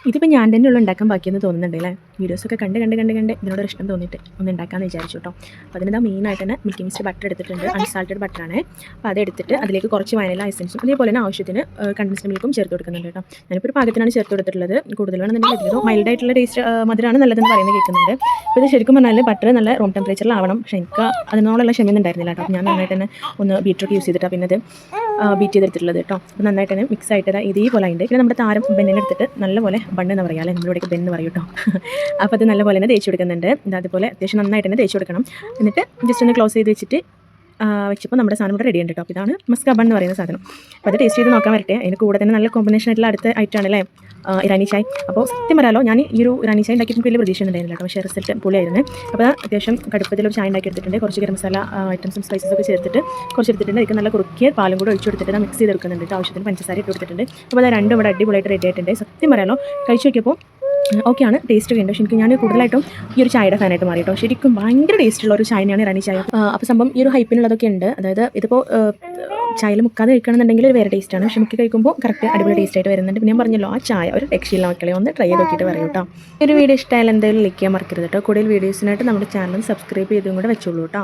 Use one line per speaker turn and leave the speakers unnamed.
ഇതിപ്പോൾ ഞാൻ തന്നെ ഉള്ള ഉണ്ടാക്കാൻ ബാക്കിയെന്ന് തോന്നുന്നുണ്ട് അല്ലേ. വീഡിയോസൊക്കെ കണ്ട് ഇതിനോടൊരു ഇഷ്ടം തോന്നിയിട്ട് ഒന്ന് ഉണ്ടാക്കാമെന്ന് വിചാരിച്ചു കേട്ടോ. അപ്പോൾ അതിനെന്താ മെയിനായിട്ട് തന്നെ മിൽക്കി മിസ്റ്റ് ബട്ടർ എടുത്തിട്ടുണ്ട്, അൺസാൾട്ടഡ് ബട്ടറാണ്. അപ്പോൾ അതെടുത്തിട്ട് അതിലേക്ക് കുറച്ച് വനില എസൻസും അതേപോലെ തന്നെ ആവശ്യത്തിന് കണ്ടൻസ്ഡ് മിൽക്കും ചേർത്ത് കൊടുക്കുന്നുണ്ട് കേട്ടോ. ഞാനിപ്പോൾ ഒരു പാകത്തിനാണ് ചേർത്ത് കൊടുത്തിട്ടുള്ളത്. കൂടുതൽ വേണമെന്നുണ്ടെങ്കിൽ ഇതിലോ മൈൽഡായിട്ടുള്ള ടേസ്റ്റ് മധുരമാണ് നല്ലതെന്ന് പറയുന്നത് കേൾക്കുന്നുണ്ട്. അപ്പോൾ ഇത് ശരിക്കും പറഞ്ഞാൽ ബട്ടർ നല്ല റൂം ടെമ്പറേച്ചറിലാവണം. പക്ഷേ എനിക്ക് അതിനോടുള്ള ക്ഷമയൊന്നും ഉണ്ടായിരുന്നില്ല കേട്ടോ. ഞാൻ നന്നായിട്ട് തന്നെ ഒന്ന് ബീറ്റ്റൂട്ട് യൂസ് ചെയ്തിട്ടാണ് പിന്നെ അത് ബീറ്റ് ചെയ്തെടുത്തിട്ടുള്ളത് കേട്ടോ. അപ്പോൾ നന്നായിട്ട് തന്നെ മിക്സ് ആയിട്ട് ഇതേപോലെ ഉണ്ട്. പിന്നെ നമ്മുടെ താരം ബെന്നിനെടുത്തിട്ട് നല്ലപോലെ ബണ്ണ് എന്ന് പറയാം അല്ലേ, നമ്മളിവിടേക്ക് ബെന്ന് പറയും കേട്ടോ. അപ്പോൾ അത് നല്ലപോലെ തന്നെ തേച്ച് കൊടുക്കുന്നുണ്ട്. അതുപോലെ അത്യാവശ്യം നന്നായിട്ട് തന്നെ തേച്ച് കൊടുക്കണം. എന്നിട്ട് ജസ്റ്റ് ഒന്ന് ക്ലോസ് ചെയ്ത് വെച്ചപ്പോൾ നമ്മുടെ സാധനം ഇവിടെ റെഡി ഉണ്ട് കേട്ടോ. അപ്പോൾ ഇതാണ് മസ്ക ബൺ എന്ന് പറയുന്ന സാധനം. അപ്പോൾ അത് ടേസ്റ്റ് ചെയ്ത് നോക്കാൻ വരട്ടെ. അതിന് കൂടെ തന്നെ നല്ല കോമ്പിനേഷൻ ആയിട്ടുള്ള അടുത്ത ഐറ്റമാണ് അല്ലേ ഇറാനി ചായ്. അപ്പോൾ സത്യം പറയാലോ ഞാൻ ഈ ഒരു ഇറാനി ചായ് ഉണ്ടാക്കിയിട്ട് വലിയ പ്രതീക്ഷ ഉണ്ടായിരുന്നില്ല കേട്ടോ. പക്ഷേ റിസൾട്ട് പൊളിയായിരുന്നു. അപ്പോൾ അത്യാവശ്യം കടുപ്പത്തിലൊരു ചായ ഉണ്ടാക്കി എടുത്തിട്ടുണ്ട്. കുറച്ച് ഗരം മസാല ഐറ്റംസും സ്പൈസസ് ഒക്കെ ചേർത്തിട്ട് കുറച്ച് എടുത്തിട്ടുണ്ട്. ഇതിൽ നല്ല കുറുക്കിയ പാലും കൂടെ ഒഴിച്ചു കൊടുത്തിട്ട് മിക്സ് ചെയ്തെടുക്കുന്നുണ്ട്. ആവശ്യത്തിന് പഞ്ചസാര ഇട്ട് കൊടുത്തിട്ടുണ്ട്. അപ്പോൾ അത് രണ്ടും ഇവിടെ അടിപൊളിയായിട്ട് റെഡി ആയിട്ടുണ്ട്. സത്യം പറയാലോ കഴിച്ച് നോക്കിയപ്പോൾ ഓക്കെയാണ്, ടേസ്റ്റ് ഒക്കെ ഉണ്ട്. പക്ഷേ എനിക്ക് ഞാൻ കൂടുതലായിട്ടും ഈ ഒരു ചായയുടെ ഫാനായിട്ട് മാറി കേട്ടോ. ശരിക്കും ഭയങ്കര ടേസ്റ്റുള്ള ഒരു ചായയാണ് ഇറാനി ചായ. അപ്പോൾ സംഭവം ഈ ഒരു ഹൈപ്പിനുള്ളതൊക്കെ ഉണ്ട്. അതായത് ഇതിപ്പോൾ ചായയിൽ മുക്കാതെ കഴിക്കണമെന്നുണ്ടെങ്കിൽ ഒരു വേറെ ടേസ്റ്റാണ്. പക്ഷേ മുക്കി കഴിക്കുമ്പോൾ കറക്റ്റ് അടിപൊളി ടേസ്റ്റ് ആയിട്ട് വരുന്നുണ്ട്. പിന്നെ ഞാൻ പറഞ്ഞല്ലോ ആ ചായ ഒരു രക്ഷയില്ല മക്കളെ, ഒന്ന് ട്രൈ ചെയ്ത് നോക്കിയിട്ട് പറയൂ കേട്ടോ. ഈ ഒരു വീഡിയോ ഇഷ്ടമായാലും എന്തായാലും ലൈക്ക് ചെയ്യാൻ മറക്കരുത് കേട്ടോ. കൂടുതൽ വീഡിയോസിനായിട്ട് നമ്മുടെ ചാനൽ സബ്സ്ക്രൈബ് ചെയ്തും കൂടെ വെച്ചോളൂ കേട്ടോ.